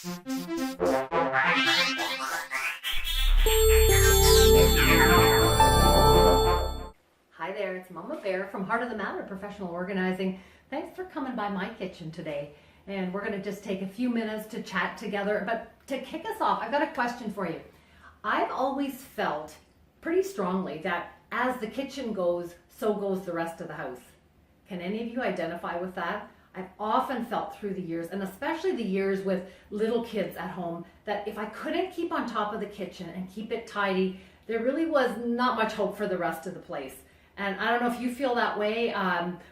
Hi there, it's Mama Bear from Heart of the Matter Professional Organizing. Thanks for coming by my kitchen today. And we're going to just take a few minutes to chat together. But to kick us off, I've got a question for you. I've always felt pretty strongly that as the kitchen goes, so goes the rest of the house. Can any of you identify with that? I've often felt through the years, and especially the years with little kids at home, that if I couldn't keep on top of the kitchen and keep it tidy, there really was not much hope for the rest of the place. And I don't know if you feel that way.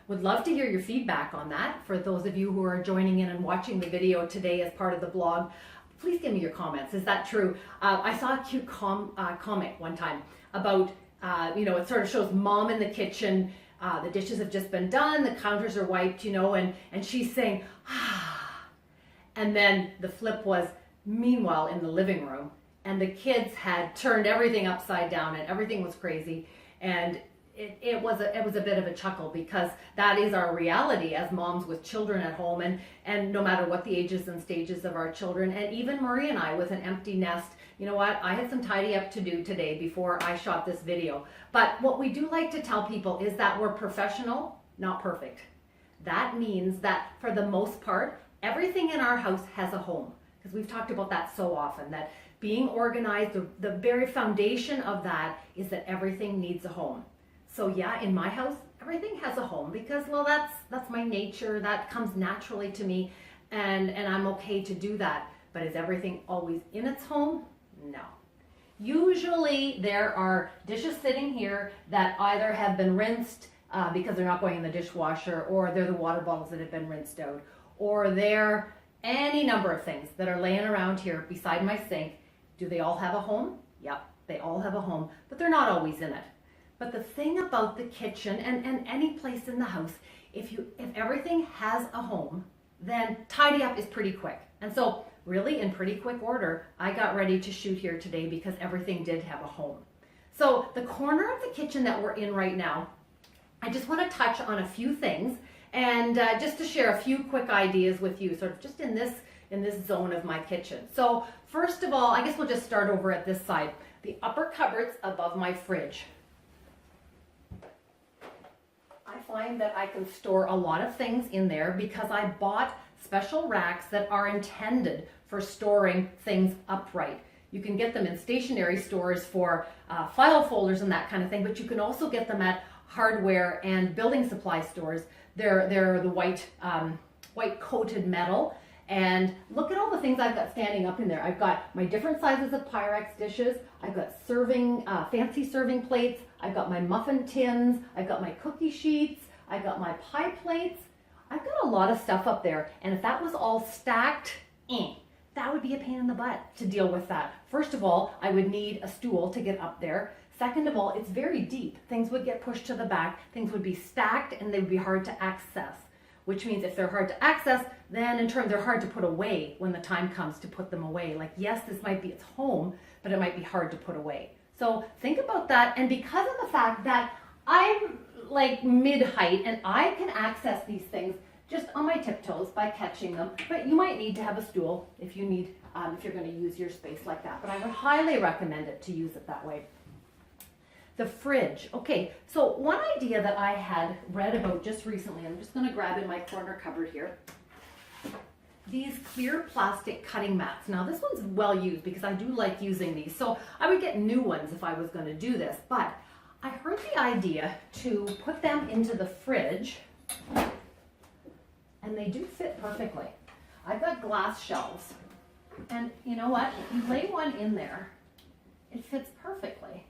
Would love to hear your feedback on that. For those of you who are joining in and watching the video today as part of the blog, please give me your comments. Is that true? I saw a cute comment one time about, it sort of shows mom in the kitchen. The dishes have just been done, the counters are wiped, and she's saying, ah. And then the flip was, meanwhile, in the living room, and the kids had turned everything upside down and everything was crazy. And it was a bit of a chuckle, because that is our reality as moms with children at home, and no matter what the ages and stages of our children, and even Marie and I with an empty nest. You know what? I had some tidy up to do today before I shot this video. But what we do like to tell people is that we're professional, not perfect. That means that for the most part, everything in our house has a home, because we've talked about that so often, that being organized, the very foundation of that is that everything needs a home. So yeah, in my house, everything has a home, because, well, that's my nature. That comes naturally to me, and I'm okay to do that. But is everything always in its home? No. Usually there are dishes sitting here that either have been rinsed because they're not going in the dishwasher, or they're the water bottles that have been rinsed out, or they're any number of things that are laying around here beside my sink. Do they all have a home? Yep, they all have a home, but they're not always in it. But the thing about the kitchen and any place in the house, if everything has a home, then tidy up is pretty quick. And so really in pretty quick order, I got ready to shoot here today because everything did have a home. So the corner of the kitchen that we're in right now, I just want to touch on a few things, and just to share a few quick ideas with you, sort of just in this zone of my kitchen. So first of all, I guess we'll just start over at this side. The upper cupboards above my fridge. I find that I can store a lot of things in there because I bought special racks that are intended for storing things upright. You can get them in stationery stores for file folders and that kind of thing, but you can also get them at hardware and building supply stores. They're the white coated metal. And look at all the things I've got standing up in there. I've got my different sizes of Pyrex dishes. I've got fancy serving plates. I've got my muffin tins. I've got my cookie sheets. I've got my pie plates. I've got a lot of stuff up there. And if that was all stacked, that would be a pain in the butt to deal with that. First of all, I would need a stool to get up there. Second of all, it's very deep. Things would get pushed to the back. Things would be stacked and they would be hard to access. Which means if they're hard to access, then in turn they're hard to put away when the time comes to put them away. Like, yes, this might be its home, but it might be hard to put away. So think about that. And because of the fact that I'm like mid-height and I can access these things just on my tiptoes by catching them, but you might need to have a stool if you're going to use your space like that. But I would highly recommend it to use it that way. The fridge. Okay, so one idea that I had read about just recently, I'm just going to grab in my corner cupboard here, these clear plastic cutting mats. Now this one's well used because I do like using these, so I would get new ones if I was going to do this, but I heard the idea to put them into the fridge, and they do fit perfectly. I've got glass shelves, and you know what? If you lay one in there, it fits perfectly.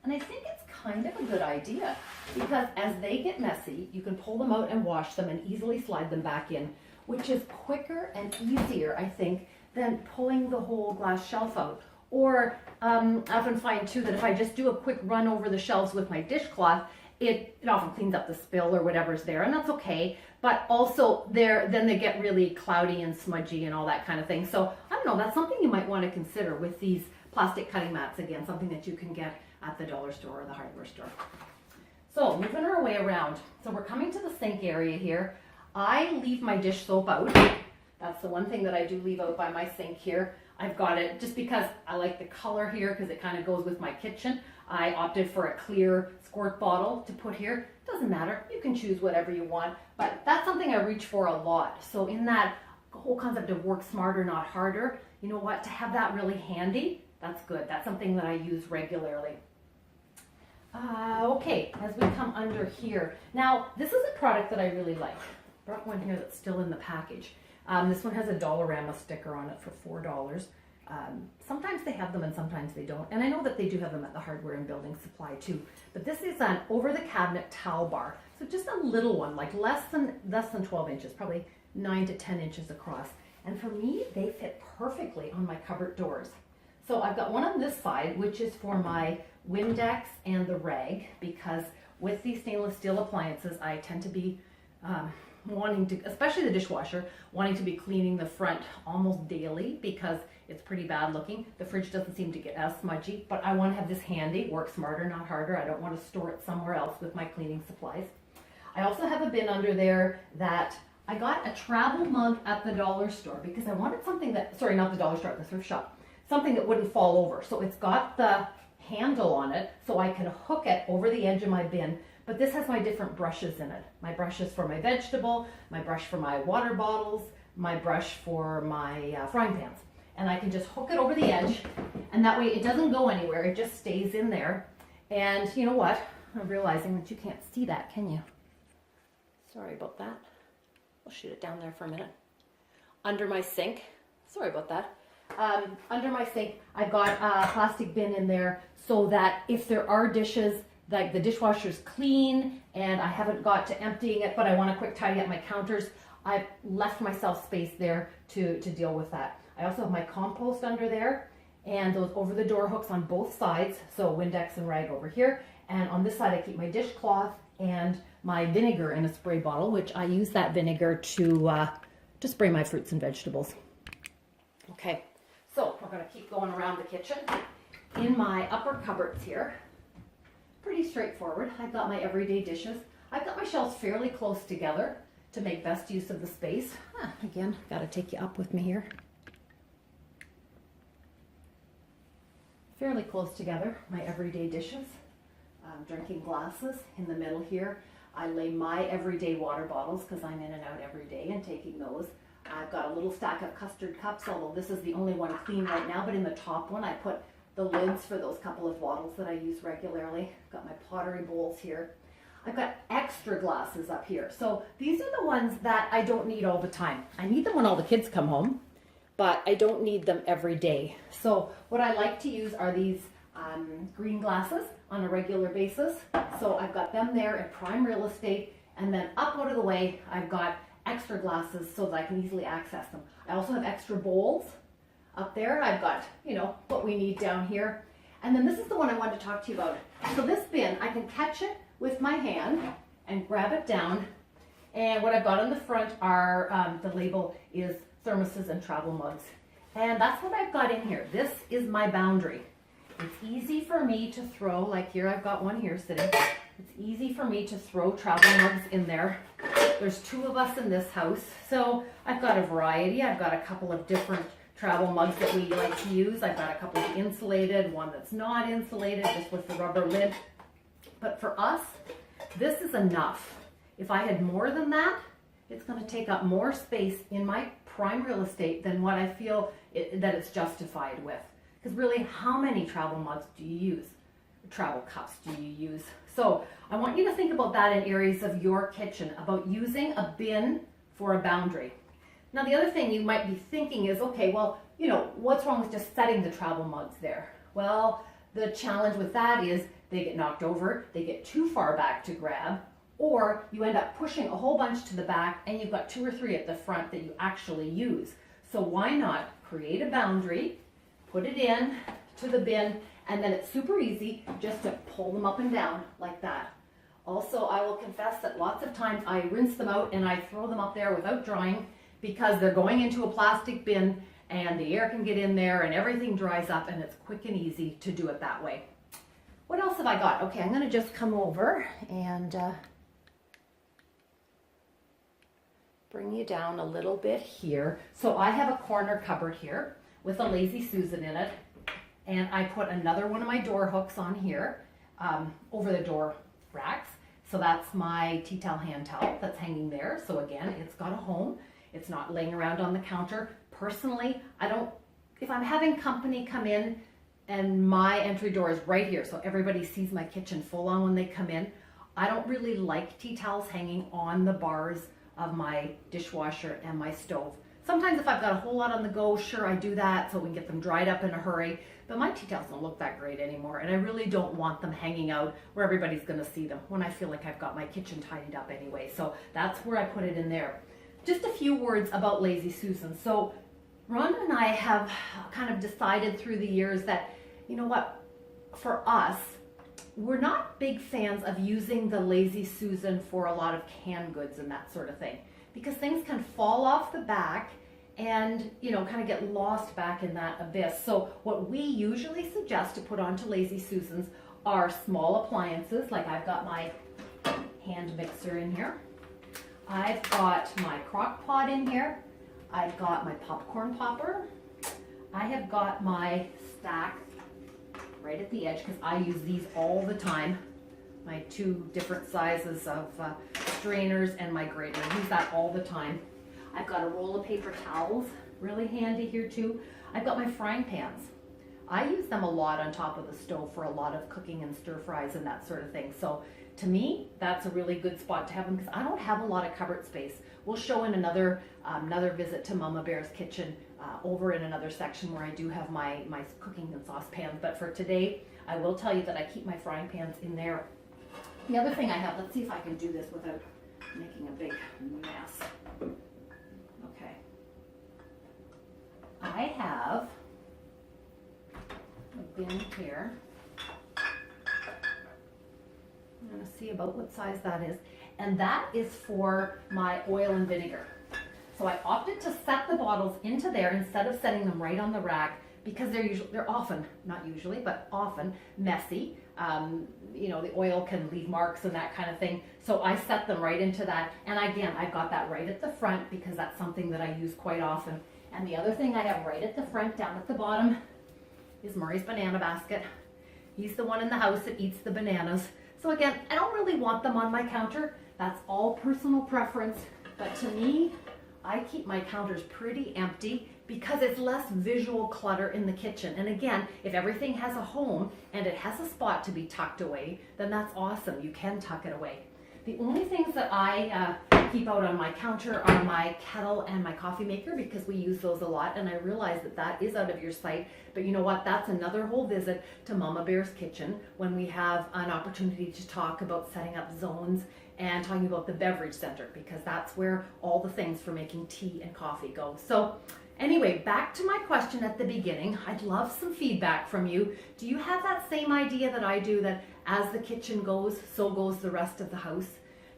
And I think it's kind of a good idea because as they get messy, you can pull them out and wash them and easily slide them back in, which is quicker and easier, I think, than pulling the whole glass shelf out. Or I often find too that if I just do a quick run over the shelves with my dishcloth, it often cleans up the spill or whatever's there, and that's okay. But also then they get really cloudy and smudgy and all that kind of thing. So I don't know, that's something you might want to consider with these plastic cutting mats. Again, something that you can get at the dollar store or the hardware store. So moving our way around. So we're coming to the sink area here. I leave my dish soap out That's the one thing that I do leave out by my sink here. I've got it just because I like the color here because it kind of goes with my kitchen. I opted for a clear squirt bottle to put here. Doesn't matter, you can choose whatever you want, but that's something I reach for a lot. So in that whole concept of work smarter, not harder, you know what, to have that really handy, that's good. That's something that I use regularly. Okay, as we come under here. Now, this is a product that I really like. Brought one here that's still in the package. This one has a Dollarama sticker on it for $4. Sometimes they have them and sometimes they don't. And I know that they do have them at the hardware and building supply too. But this is an over-the-cabinet towel bar. So just a little one, like less than 12 inches, probably 9 to 10 inches across. And for me, they fit perfectly on my cupboard doors. So I've got one on this side, which is for my Windex and the rag, because with these stainless steel appliances, I tend to be wanting to, especially the dishwasher, wanting to be cleaning the front almost daily because it's pretty bad looking. The fridge doesn't seem to get as smudgy, but I want to have this handy, work smarter, not harder. I don't want to store it somewhere else with my cleaning supplies. I also have a bin under there that I got a travel mug at the dollar store because I wanted something that, sorry, not the dollar store, the thrift shop, something that wouldn't fall over. So it's got the handle on it so I can hook it over the edge of my bin. But this has my different brushes in it. My brushes for my vegetable, my brush for my water bottles, my brush for my frying pans. And I can just hook it over the edge, and that way it doesn't go anywhere. It just stays in there. And you know what? I'm realizing that you can't see that, can you? Sorry about that. I'll shoot it down there for a minute. Under my sink, sorry about that. Under my sink, I've got a plastic bin in there so that if there are dishes, like the dishwasher's clean and I haven't got to emptying it, but I want to quick tidy up my counters, I've left myself space there to deal with that. I also have my compost under there and those over the door hooks on both sides. So Windex and rag over here. And on this side, I keep my dishcloth and my vinegar in a spray bottle, which I use that vinegar to spray my fruits and vegetables. Okay, so we're going to keep going around the kitchen. In my upper cupboards here, pretty straightforward. I've got my everyday dishes. I've got my shelves fairly close together to make best use of the space. Again, got to take you up with me here. Fairly close together, my everyday dishes. Drinking glasses in the middle here. I lay my everyday water bottles because I'm in and out every day and taking those. I've got a little stack of custard cups, although this is the only one clean right now, but in the top one I put the lids for those couple of bottles that I use regularly. I've got my pottery bowls here. I've got extra glasses up here. So these are the ones that I don't need all the time. I need them when all the kids come home, but I don't need them every day. So what I like to use are these green glasses on a regular basis. So I've got them there in prime real estate, and then up out of the way, I've got extra glasses so that I can easily access them. I also have extra bowls up there. I've got, you know, what we need down here. And then this is the one I wanted to talk to you about. So this bin, I can catch it with my hand and grab it down. And what I've got on the front are, the label is thermoses and travel mugs. And that's what I've got in here. This is my boundary. It's easy for me to throw, like here I've got one here sitting. It's easy for me to throw travel mugs in there. There's 2 of us in this house, so I've got a variety. I've got a couple of different travel mugs that we like to use. I've got a couple of insulated, one that's not insulated, just with the rubber lid. But for us, this is enough. If I had more than that, it's going to take up more space in my prime real estate than what I feel that it's justified with. Because really, how many travel mugs do you use? Travel cups do you use? So I want you to think about that in areas of your kitchen, about using a bin for a boundary. Now the other thing you might be thinking is, okay, well, you know, what's wrong with just setting the travel mugs there? Well, the challenge with that is they get knocked over, they get too far back to grab, or you end up pushing a whole bunch to the back and you've got 2 or 3 at the front that you actually use. So why not create a boundary, put it in to the bin, and then it's super easy just to pull them up and down like that. Also, I will confess that lots of times I rinse them out and I throw them up there without drying because they're going into a plastic bin and the air can get in there and everything dries up, and it's quick and easy to do it that way. What else have I got? Okay, I'm going to just come over and bring you down a little bit here. So I have a corner cupboard here with a Lazy Susan in it, and I put another one of my door hooks on here over the door racks. So that's my tea towel hand towel that's hanging there. So again, it's got a home. It's not laying around on the counter. Personally, if I'm having company come in and my entry door is right here, so everybody sees my kitchen full on when they come in, I don't really like tea towels hanging on the bars of my dishwasher and my stove. Sometimes if I've got a whole lot on the go, sure, I do that so we can get them dried up in a hurry, but my tea towels don't look that great anymore, and I really don't want them hanging out where everybody's gonna see them when I feel like I've got my kitchen tidied up anyway. So that's where I put it in there. Just a few words about Lazy Susan. So Rhonda and I have kind of decided through the years that, you know what, for us, we're not big fans of using the Lazy Susan for a lot of canned goods and that sort of thing, because things can fall off the back and, you know, kind of get lost back in that abyss. So what we usually suggest to put onto Lazy Susans are small appliances, like I've got my hand mixer in here. I've got my crock pot in here. I've got my popcorn popper. I have got my stack right at the edge because I use these all the time. My 2 different sizes of strainers and my grater. I use that all the time. I've got a roll of paper towels, really handy here too. I've got my frying pans. I use them a lot on top of the stove for a lot of cooking and stir fries and that sort of thing. So to me, that's a really good spot to have them because I don't have a lot of cupboard space. We'll show in another visit to Mama Bear's kitchen over in another section where I do have my cooking and saucepans. But for today, I will tell you that I keep my frying pans in there. The other thing I have, let's see if I can do this without making a big mess. Okay. I have a bin here. I'm going to see about what size that is. And that is for my oil and vinegar. So I opted to set the bottles into there instead of setting them right on the rack because they're often, not usually, but often messy. You know, the oil can leave marks and that kind of thing. So I set them right into that. And again, I've got that right at the front because that's something that I use quite often. And the other thing I have right at the front, down at the bottom, is Murray's banana basket. He's the one in the house that eats the bananas. So again, I don't really want them on my counter. That's all personal preference. But to me, I keep my counters pretty empty because it's less visual clutter in the kitchen. And again, if everything has a home and it has a spot to be tucked away, then that's awesome. You can tuck it away. The only things that I keep out on my counter are my kettle and my coffee maker because we use those a lot, and I realize that that is out of your sight. But you know what? That's another whole visit to Mama Bear's kitchen when we have an opportunity to talk about setting up zones and talking about the beverage center, because that's where all the things for making tea and coffee go. So anyway, back to my question at the beginning. I'd love some feedback from you. Do you have that same idea that I do, that as the kitchen goes, so goes the rest of the house?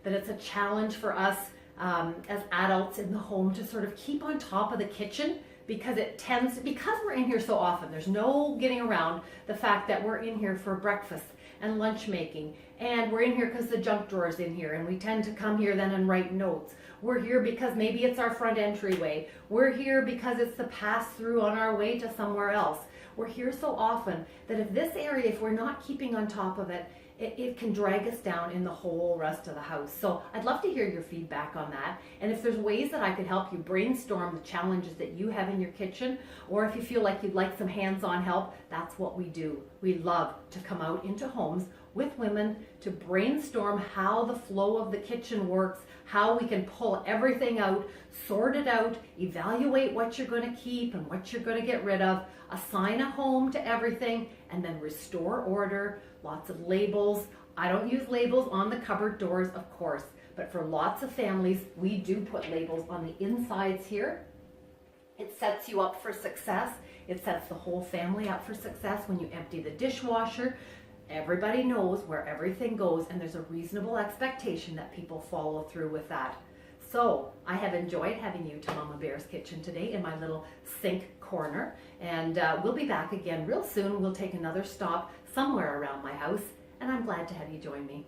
That it's a challenge for us as adults in the home to sort of keep on top of the kitchen because because we're in here so often, there's no getting around the fact that we're in here for breakfast and lunch making, and we're in here because the junk drawer is in here, and we tend to come here then and write notes. We're here because maybe it's our front entryway. We're here because it's the pass through on our way to somewhere else. We're here so often that if we're not keeping on top of it, it can drag us down in the whole rest of the house. So I'd love to hear your feedback on that. And if there's ways that I could help you brainstorm the challenges that you have in your kitchen, or if you feel like you'd like some hands-on help, that's what we do. We love to come out into homes with women to brainstorm how the flow of the kitchen works, how we can pull everything out, sort it out, evaluate what you're going to keep and what you're going to get rid of, assign a home to everything, and then restore order. Lots of labels. I don't use labels on the cupboard doors, of course, but for lots of families, we do put labels on the insides here. It sets you up for success. It sets the whole family up for success. When you empty the dishwasher, everybody knows where everything goes, and there's a reasonable expectation that people follow through with that. So I have enjoyed having you to Mama Bear's kitchen today in my little sink corner, and we'll be back again real soon. We'll take another stop somewhere around my house, and I'm glad to have you join me.